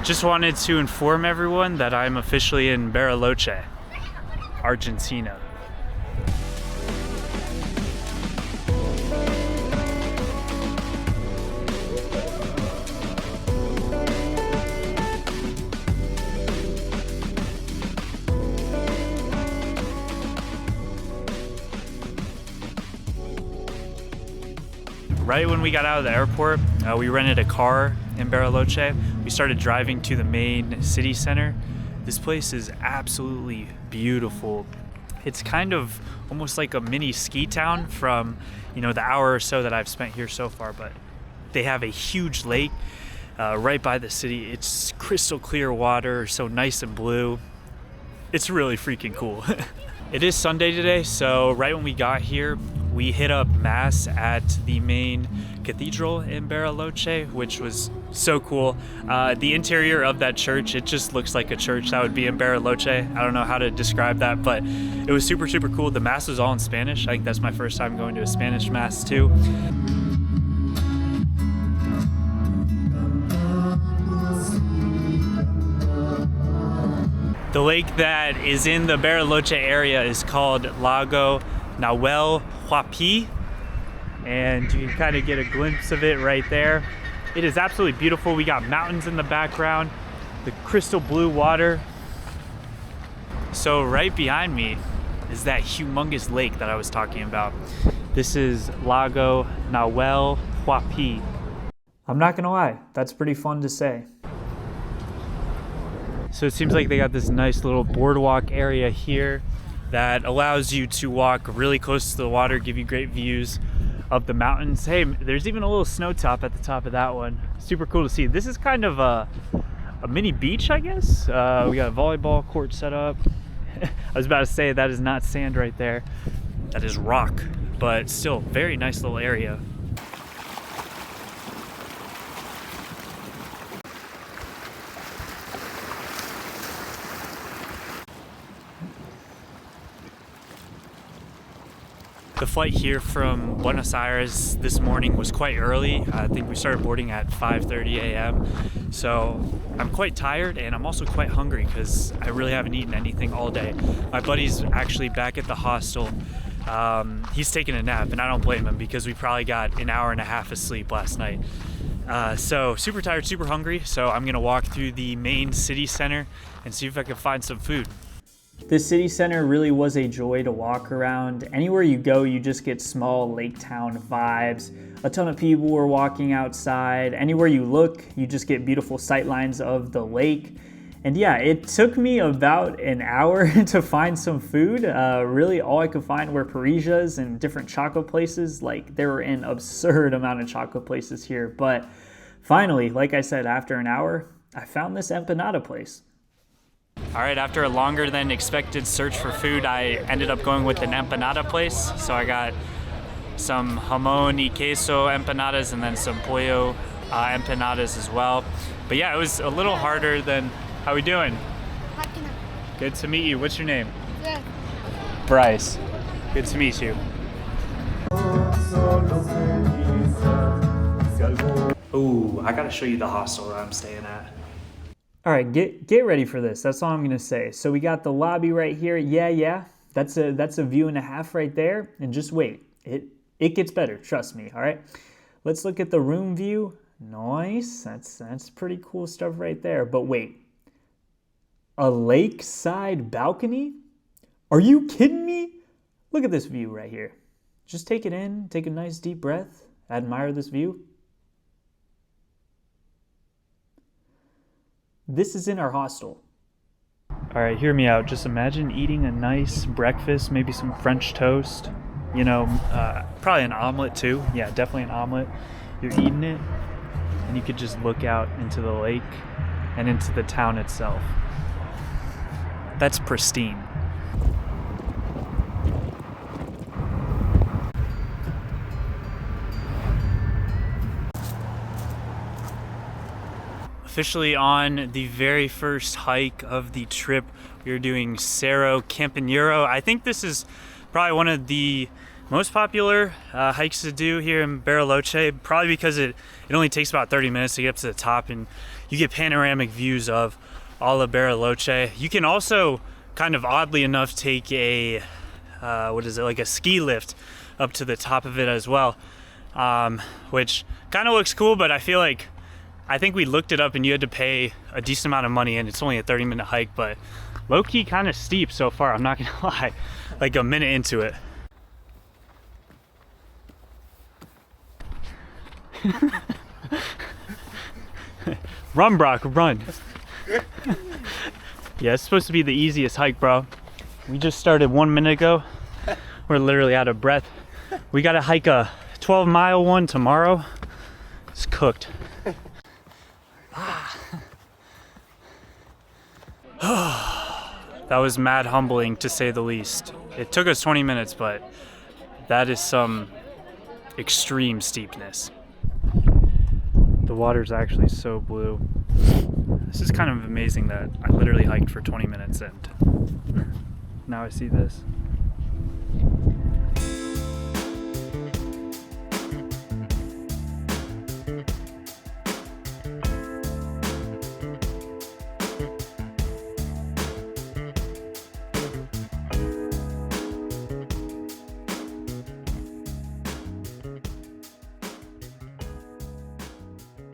Just wanted to inform everyone that I'm officially in Bariloche, Argentina. Right when we got out of the airport, we rented a car in Bariloche. We started driving to the main city center. This place is absolutely beautiful. It's kind of almost like a mini ski town from, the hour or so that I've spent here so far, but they have a huge lake right by the city. It's crystal clear water, so nice and blue. It's really freaking cool. It is Sunday today, so right when we got here, we hit up Mass at the main cathedral in Bariloche, which was so cool. The interior of that church, it just looks like a church that would be in Bariloche. I don't know how to describe that, but it was super, super cool. The Mass was all in Spanish. I think that's my first time going to a Spanish Mass too. The lake that is in the Bariloche area is called Lago Nahuel Huapi, and you can kind of get a glimpse of it right there. It is absolutely beautiful. We got mountains in the background, the crystal blue water. So right behind me is that humongous lake that I was talking about. This is Lago Nahuel Huapi. I'm not gonna lie, that's pretty fun to say. So it seems like they got this nice little boardwalk area here that allows you to walk really close to the water, give you great views of the mountains. Hey, there's even a little snow top at the top of that one. Super cool to see. This is kind of a mini beach, I guess. We got a volleyball court set up. I was about to say that is not sand right there. That is rock, but still very nice little area. The flight here from Buenos Aires this morning was quite early. I think we started boarding at 5:30 a.m. So I'm quite tired, and I'm also quite hungry because I really haven't eaten anything all day. My buddy's actually back at the hostel. He's taking a nap, and I don't blame him because we probably got an hour and a half of sleep last night. So super tired, super hungry. So I'm gonna walk through the main city center and see if I can find some food. This city center really was a joy to walk around. Anywhere you go, you just get small lake town vibes. A ton of people were walking outside. Anywhere you look, you just get beautiful sightlines of the lake. And yeah, it took me about an hour to find some food. Really, all I could find were Parisias and different chocolate places. Like, there were an absurd amount of chocolate places here. But finally, like I said, after an hour, I found this empanada place. All right, after a longer than expected search for food, I ended up going with an empanada place. So I got some jamón y queso empanadas and then some pollo empanadas as well. But yeah, it was a little harder than... How we doing? Good to meet you. What's your name? Yeah. Bryce. Good to meet you. Ooh, I gotta show you the hostel that I'm staying at. All right, get ready for this. That's all I'm gonna say. So we got the lobby right here. Yeah. That's a view and a half right there. And just wait, it gets better. Trust me. All right. Let's look at the room view. Nice. That's pretty cool stuff right there. But wait, a lakeside balcony? Are you kidding me? Look at this view right here. Just take it in. Take a nice deep breath. Admire this view. This is in our hostel. All right, hear me out. Just imagine eating a nice breakfast, maybe some French toast, probably an omelet too. Yeah, definitely an omelet. You're eating it, and you could just look out into the lake and into the town itself. That's pristine. Officially on the very first hike of the trip, we are doing Cerro Campanario. I think this is probably one of the most popular hikes to do here in Bariloche, probably because it only takes about 30 minutes to get up to the top, and you get panoramic views of all of Bariloche. You can also, kind of oddly enough, take a like a ski lift up to the top of it as well, which kind of looks cool, but I think we looked it up and you had to pay a decent amount of money, and it's only a 30-minute hike, but low-key kind of steep so far, I'm not gonna lie, like a minute into it. Run, Brock, run. Yeah, it's supposed to be the easiest hike, bro. We just started 1 minute ago. We're literally out of breath. We gotta hike a 12-mile one tomorrow. It's cooked. That was mad humbling, to say the least. It took us 20 minutes, but that is some extreme steepness. The water's actually so blue. This is kind of amazing that I literally hiked for 20 minutes and now I see this.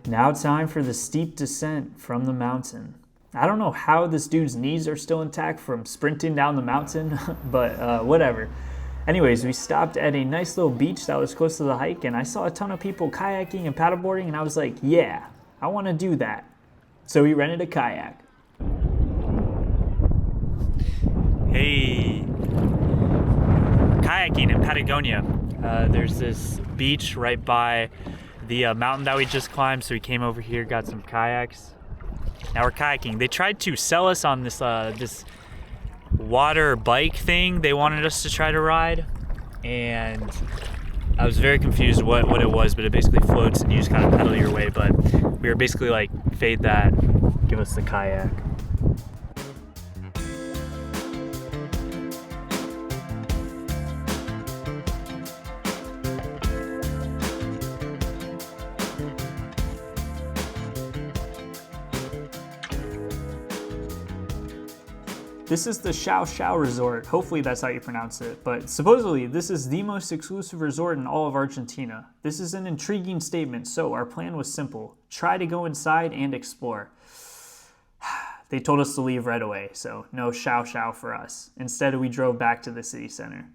Now time for the steep descent from the mountain. I don't know how this dude's knees are still intact from sprinting down the mountain, but whatever. Anyways, we stopped at a nice little beach that was close to the hike, and I saw a ton of people kayaking and paddleboarding, and I was like, yeah, I want to do that. So we rented a kayak. Hey, kayaking in Patagonia. There's this beach right by the mountain that we just climbed, so we came over here, got some kayaks. Now we're kayaking. They tried to sell us on this this water bike thing they wanted us to try to ride, and I was very confused what it was, but it basically floats and you just kind of pedal your way, but we were basically like, fade that, give us the kayak. This is the Llao resort. Hopefully that's how you pronounce it. But supposedly this is the most exclusive resort in all of Argentina. This is an intriguing statement, so our plan was simple. Try to go inside and explore. They told us to leave right away, so no Llao for us. Instead, we drove back to the city center.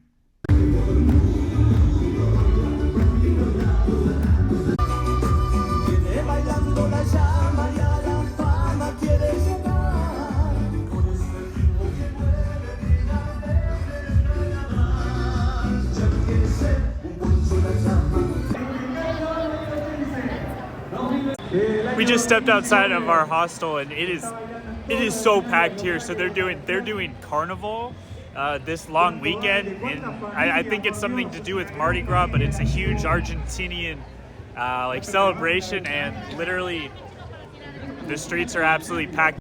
We just stepped outside of our hostel and it is so packed here. So they're doing carnival this long weekend, and I think it's something to do with Mardi Gras, but it's a huge Argentinian like celebration, and literally the streets are absolutely packed.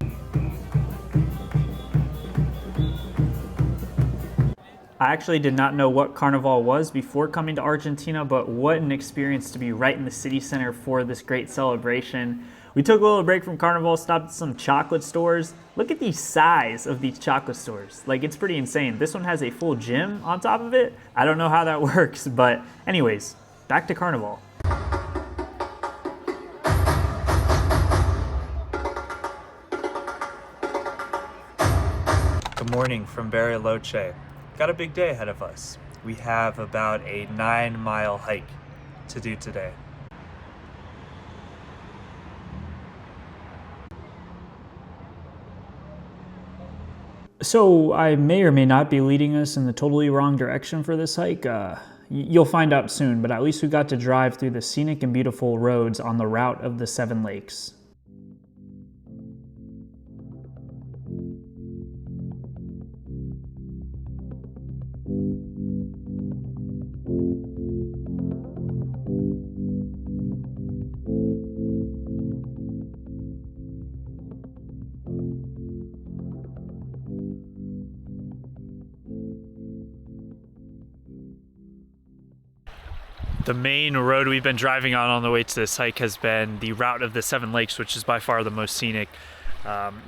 I actually did not know what Carnival was before coming to Argentina, but what an experience to be right in the city center for this great celebration. We took a little break from Carnival, stopped at some chocolate stores. Look at the size of these chocolate stores. Like, it's pretty insane. This one has a full gym on top of it. I don't know how that works, but anyways, back to Carnival. Good morning from Bariloche. Got a big day ahead of us. We have about a 9-mile hike to do today. So I may or may not be leading us in the totally wrong direction for this hike. You'll find out soon, but at least we got to drive through the scenic and beautiful roads on the route of the 7 lakes. The main road we've been driving on the way to this hike has been the route of the Seven Lakes, which is by far the most scenic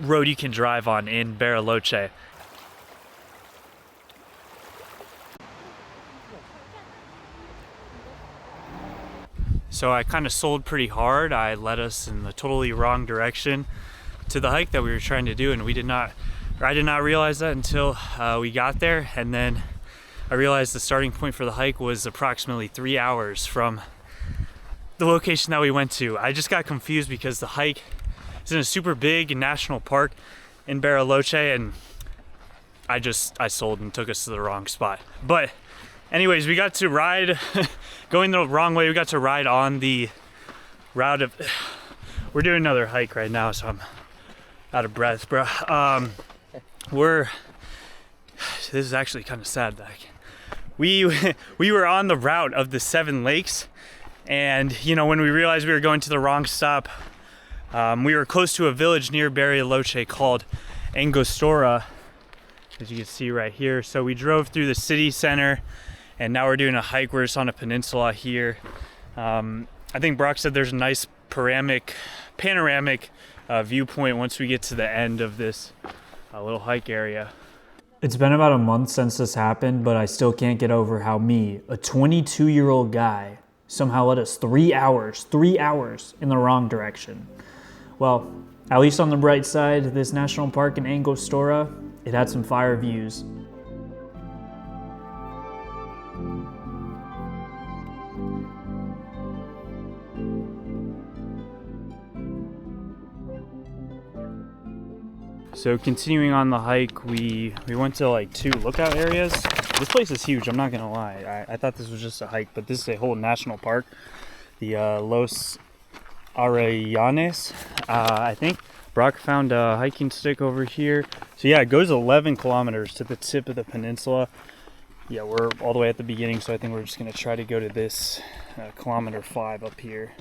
road you can drive on in Bariloche. So I kind of sold pretty hard. I led us in the totally wrong direction to the hike that we were trying to do, and I did not realize that until we got there, and then I realized the starting point for the hike was approximately 3 hours from the location that we went to. I just got confused because the hike is in a super big national park in Bariloche, and I sold and took us to the wrong spot. But anyways, we got to ride, going the wrong way, we got to ride on the route of, we're doing another hike right now, so I'm out of breath, bro. This is actually kind of sad. Like, we were on the route of the Seven Lakes, and you know, when we realized we were going to the wrong stop, we were close to a village near Bariloche called Angostura, as you can see right here. So we drove through the city center, and now we're doing a hike. We're just on a peninsula here. I think Brock said there's a nice panoramic viewpoint once we get to the end of this little hike area. It's been about a month since this happened, but I still can't get over how me, a 22-year-old guy, somehow led us 3 hours in the wrong direction. Well, at least on the bright side, this national park in Angostura, it had some fire views. So continuing on the hike, we went to like 2 lookout areas. This place is huge, I'm not gonna lie. I thought this was just a hike, but this is a whole national park. The Los Arellanes, I think. Brock found a hiking stick over here. So yeah, it goes 11 kilometers to the tip of the peninsula. Yeah, we're all the way at the beginning, so I think we're just gonna try to go to this kilometer 5 up here.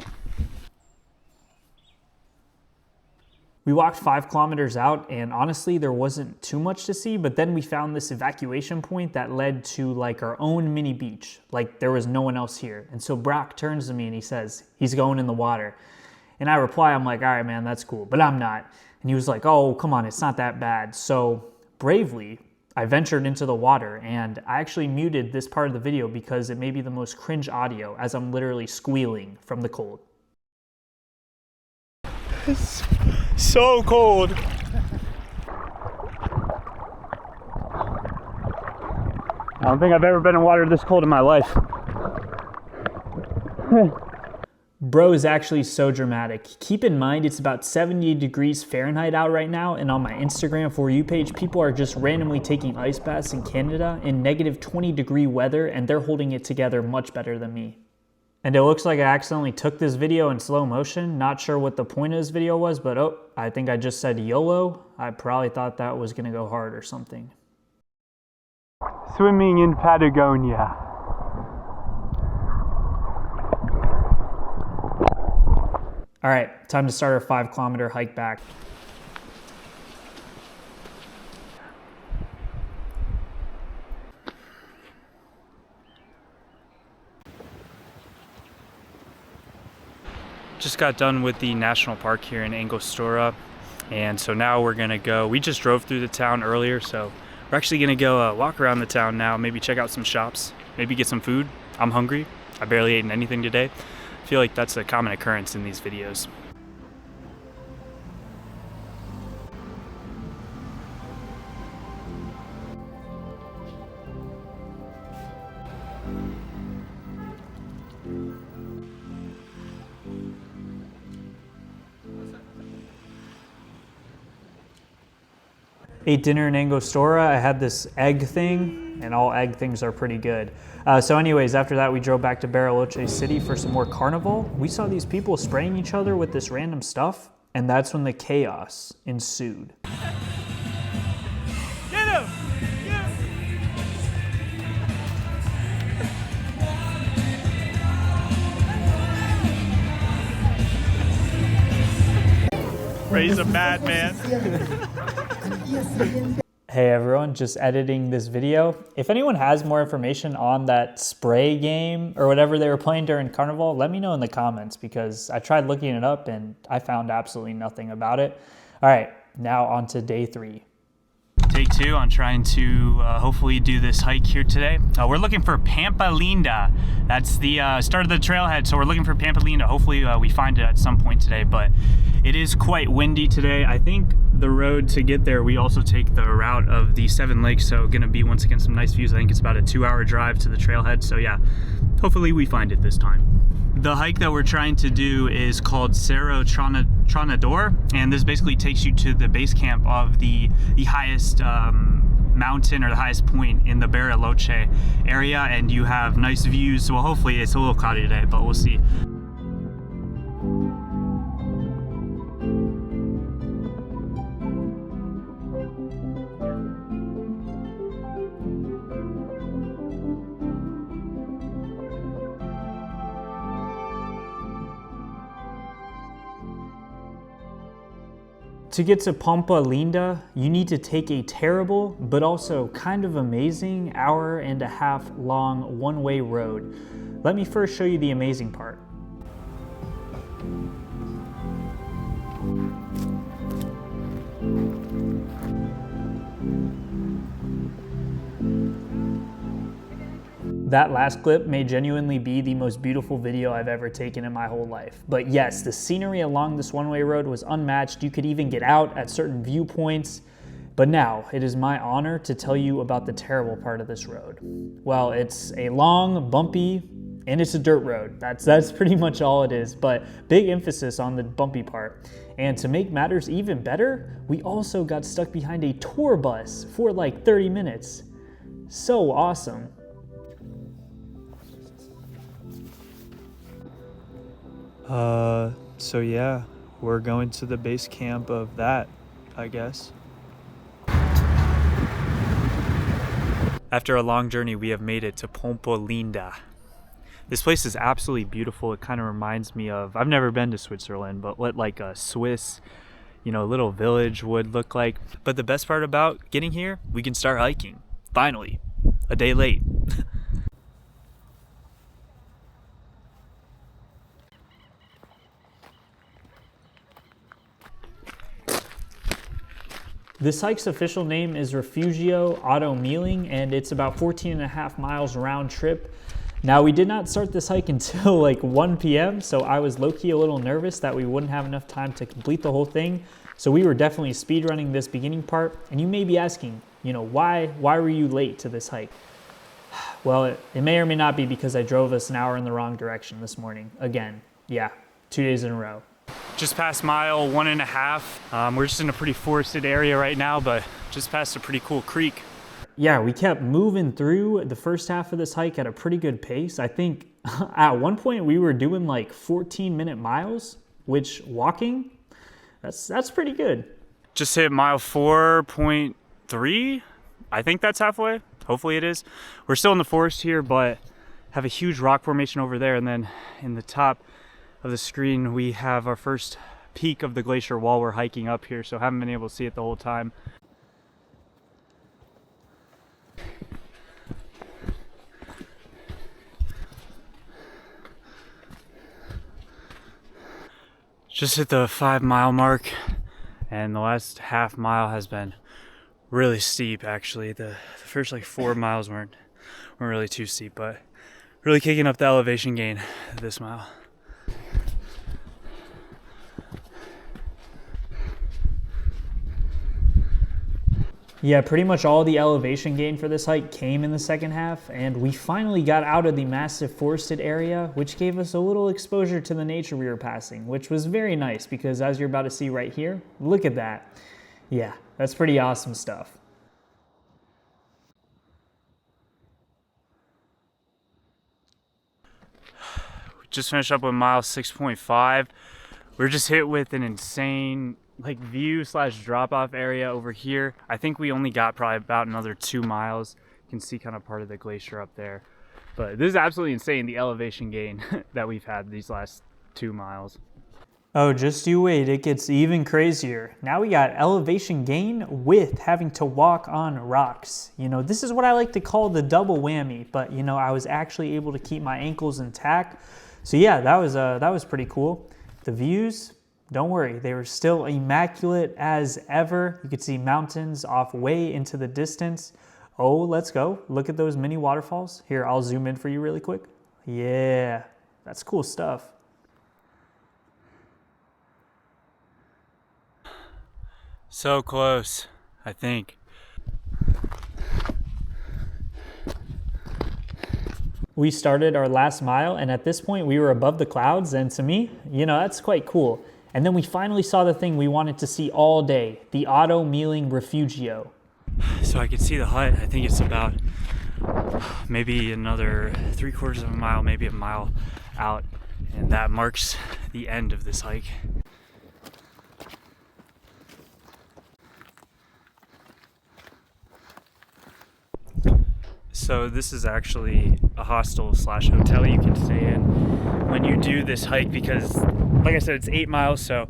We walked 5 kilometers out, and honestly, there wasn't too much to see, but then we found this evacuation point that led to like our own mini beach. Like there was no one else here. And so Brock turns to me and he says, he's going in the water. And I reply, I'm like, all right, man, that's cool, but I'm not. And he was like, oh, come on, it's not that bad. So bravely, I ventured into the water, and I actually muted this part of the video because it may be the most cringe audio as I'm literally squealing from the cold. It's so cold. I don't think I've ever been in water this cold in my life. Bro is actually so dramatic. Keep in mind, it's about 70 degrees Fahrenheit out right now, and on my Instagram For You page, people are just randomly taking ice baths in Canada in negative 20-degree weather, and they're holding it together much better than me. And it looks like I accidentally took this video in slow motion. Not sure what the point of this video was, but oh, I think I just said YOLO. I probably thought that was gonna go hard or something. Swimming in Patagonia. All right, time to start our 5-kilometer hike back. Just got done with the national park here in Angostura, and so now we're gonna go. We just drove through the town earlier, so we're actually gonna go walk around the town now, maybe check out some shops, maybe get some food. I'm hungry. I barely ate anything today. I feel like that's a common occurrence in these videos. Ate dinner in Angostura. I had this egg thing, and all egg things are pretty good. So anyways, after that, we drove back to Bariloche City for some more carnival. We saw these people spraying each other with this random stuff, and that's when the chaos ensued. Get him! Ray's a madman. Hey everyone, just editing this video. If anyone has more information on that spray game or whatever they were playing during Carnival, let me know in the comments because I tried looking it up and I found absolutely nothing about it. All right, now on to day 3. Day 2 on trying to hopefully do this hike here today. We're looking for Pampa Linda. That's the start of the trailhead, so we're looking for Pampa Linda. Hopefully we find it at some point today, but it is quite windy today. I think the road to get there, we also take the route of the 7 lakes, so gonna be once again some nice views. I think it's about a 2-hour drive to the trailhead, so yeah, hopefully we find it this time. The hike that we're trying to do is called Cerro Tronador, and this basically takes you to the base camp of the highest mountain or the highest point in the Bariloche area, and you have nice views. Well, hopefully it's a little cloudy today, but we'll see. To get to Pampa Linda, you need to take a terrible, but also kind of amazing 1.5-hour long one-way road. Let me first show you the amazing part. That last clip may genuinely be the most beautiful video I've ever taken in my whole life. But yes, the scenery along this one-way road was unmatched. You could even get out at certain viewpoints. But now, it is my honor to tell you about the terrible part of this road. Well, it's a long, bumpy, and it's a dirt road. That's pretty much all it is, but big emphasis on the bumpy part. And to make matters even better, we also got stuck behind a tour bus for like 30 minutes. So awesome. So yeah, we're going to the base camp of that, I guess. After a long journey, we have made it to Pampa Linda. This place is absolutely beautiful. It kind of reminds me of, I've never been to Switzerland, but what like a Swiss, little village would look like. But the best part about getting here, we can start hiking. Finally, a day late. This hike's official name is Refugio Otto Meiling, and it's about 14.5 miles round trip. Now, we did not start this hike until like 1 p.m., so I was low-key a little nervous that we wouldn't have enough time to complete the whole thing. So we were definitely speedrunning this beginning part, and you may be asking, why were you late to this hike? Well, it may or may not be because I drove us an hour in the wrong direction this morning. Again, yeah, 2 days in a row. Just past mile 1.5. We're just in a pretty forested area right now, but just past a pretty cool creek. Yeah, we kept moving through the first half of this hike at a pretty good pace. I think at one point we were doing like 14-minute miles, which walking, that's pretty good. Just hit mile 4.3. I think that's halfway. Hopefully it is. We're still in the forest here, but have a huge rock formation over there, and then in the top of the screen we have our first peak of the glacier while we're hiking up here, so haven't been able to see it the whole time. Just hit the 5-mile mark, and the last half mile has been really steep. Actually, the first like 4 miles weren't really too steep, but really kicking up the elevation gain this mile. Yeah, pretty much all the elevation gain for this hike came in the second half, and we finally got out of the massive forested area, which gave us a little exposure to the nature we were passing, which was very nice because as you're about to see right here, look at that. Yeah, that's pretty awesome stuff. We just finished up with mile 6.5. We're just hit with an insane view / drop off area over here. I think we only got probably about another 2 miles. You can see kind of part of the glacier up there, but this is absolutely insane, the elevation gain that we've had these last 2 miles. Oh, just you wait, it gets even crazier. Now we got elevation gain with having to walk on rocks. You know, this is what I like to call the double whammy, but you know, I was actually able to keep my ankles intact. So yeah, that was pretty cool. The views, don't worry, they were still immaculate as ever. You could see mountains off way into the distance. Oh, let's go. Look at those mini waterfalls. Here, I'll zoom in for you really quick. Yeah, that's cool stuff. So close, I think. We started our last mile, and at this point we were above the clouds, and to me, you know, that's quite cool. And then we finally saw the thing we wanted to see all day, the Otto Meiling Refugio. So I can see the hut. I think it's about maybe another 3/4 of a mile, maybe a mile out, and that marks the end of this hike. So this is actually a hostel slash hotel you can stay in when you do this hike, because like I said, it's 8 miles, so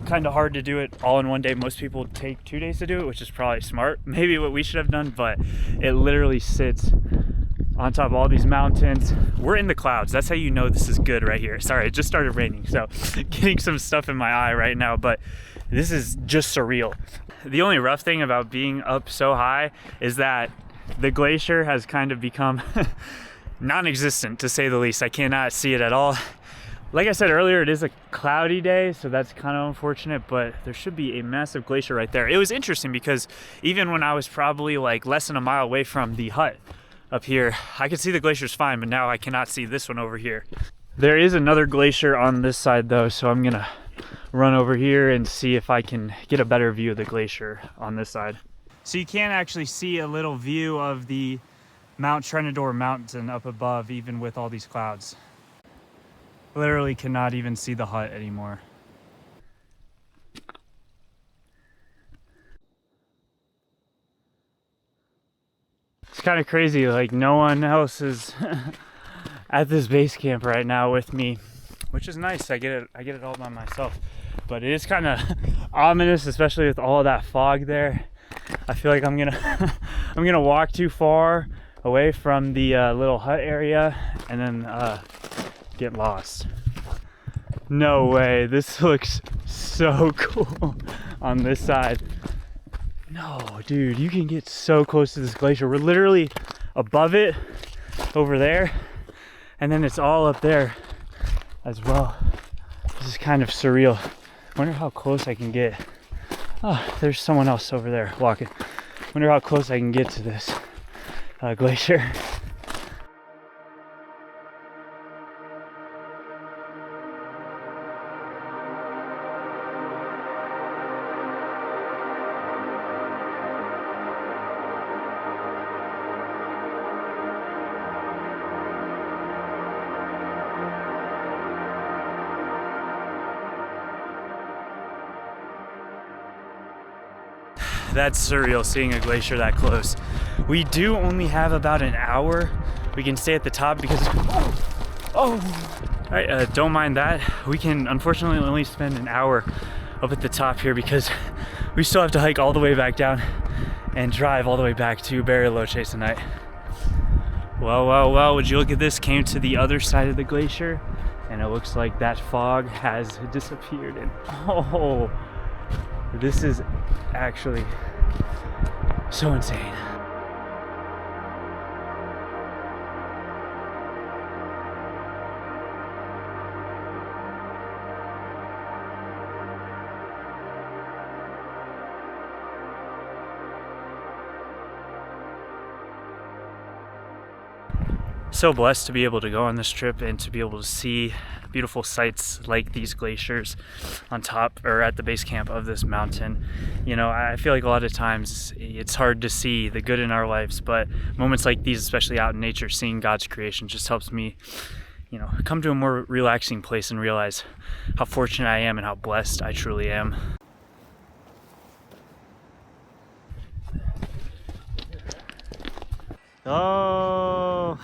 kind of hard to do it all in one day. Most people take 2 days to do it, which is probably smart, maybe what we should have done, but it literally sits on top of all these mountains. We're in the clouds. That's how you know this is good right here. Sorry, it just started raining, so getting some stuff in my eye right now, but this is just surreal. The only rough thing about being up so high is that the glacier has kind of become non-existent, to say the least. I cannot see it at all. Like I said earlier, it is a cloudy day, so that's kind of unfortunate, but there should be a massive glacier right there. It was interesting because even when I was probably like less than a mile away from the hut up here, I could see the glaciers fine, but now I cannot see this one over here. There is another glacier on this side though, so I'm gonna run over here and see if I can get a better view of the glacier on this side. So you can actually see a little view of the Mount Tronador mountain up above, even with all these clouds. Literally cannot even see the hut anymore. It's kind of crazy, like no one else is at this base camp right now with me, which is nice. I get it all by myself, but it is kind of ominous, especially with all of that fog there. I feel like I'm gonna walk too far away from the little hut area and then get lost. No way, this looks so cool on this side. No, dude, you can get so close to this glacier. We're literally above it over there, and then it's all up there as well. This is kind of surreal. I wonder how close I can get. Oh, there's someone else over there walking. Wonder how close I can get to this glacier. That's surreal, seeing a glacier that close. We do only have about an hour. We can stay at the top because all right, don't mind that. We can unfortunately only spend an hour up at the top here because we still have to hike all the way back down and drive all the way back to Bariloche tonight. Well, would you look at this? Came to the other side of the glacier and it looks like that fog has disappeared, and oh, this is actually so insane. So blessed to be able to go on this trip and to be able to see beautiful sights like these glaciers on top or at the base camp of this mountain. You know, I feel like a lot of times it's hard to see the good in our lives, but moments like these, especially out in nature, seeing God's creation just helps me, you know, come to a more relaxing place and realize how fortunate I am and how blessed I truly am. Oh.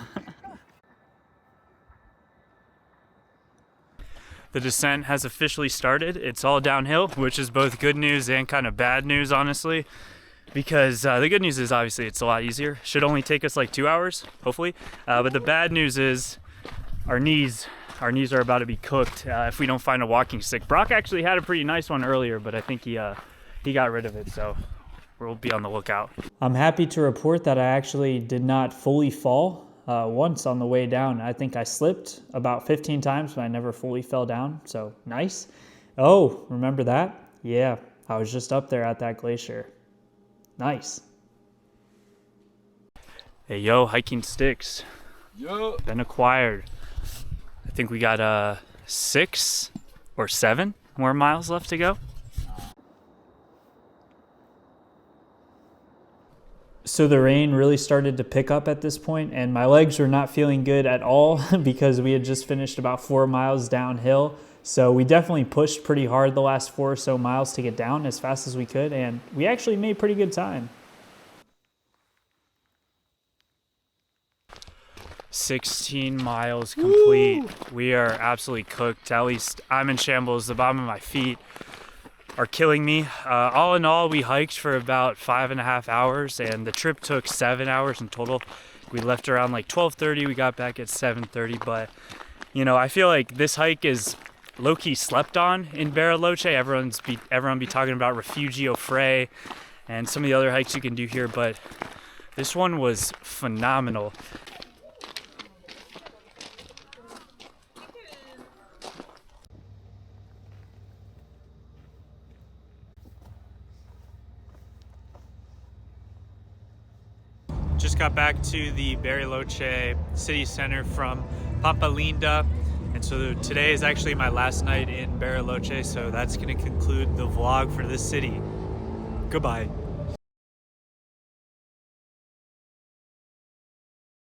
The descent has officially started. It's all downhill, which is both good news and kind of bad news, honestly. Because the good news is obviously it's a lot easier. Should only take us like 2 hours, hopefully. But the bad news is our knees are about to be cooked if we don't find a walking stick. Brock actually had a pretty nice one earlier, but I think he got rid of it, so we'll be on the lookout. I'm happy to report that I actually did not fully fall once on the way down. I think I slipped about 15 times, but I never fully fell down, so nice. Oh, remember that? Yeah, I was just up there at that glacier. Nice. Hey, yo, hiking sticks. Yo. Been acquired. I think we got 6 or 7 more miles left to go. So the rain really started to pick up at this point, and my legs were not feeling good at all because we had just finished about 4 miles downhill. So we definitely pushed pretty hard the last 4 or so miles to get down as fast as we could, and we actually made pretty good time. 16 miles complete. Woo! We are absolutely cooked. At least I'm in shambles. The bottom of my feet are killing me. All in all, we hiked for about 5.5 hours, and the trip took 7 hours in total. We left around like 12:30. We got back at 7:30, but you know, I feel like this hike is low-key slept on in Bariloche. Everyone be talking about Refugio Frey and some of the other hikes you can do here, but this one was phenomenal. Just got back to the Bariloche city center from Pampa, and so today is actually my last night in Bariloche, so that's going to conclude the vlog for this city. Goodbye.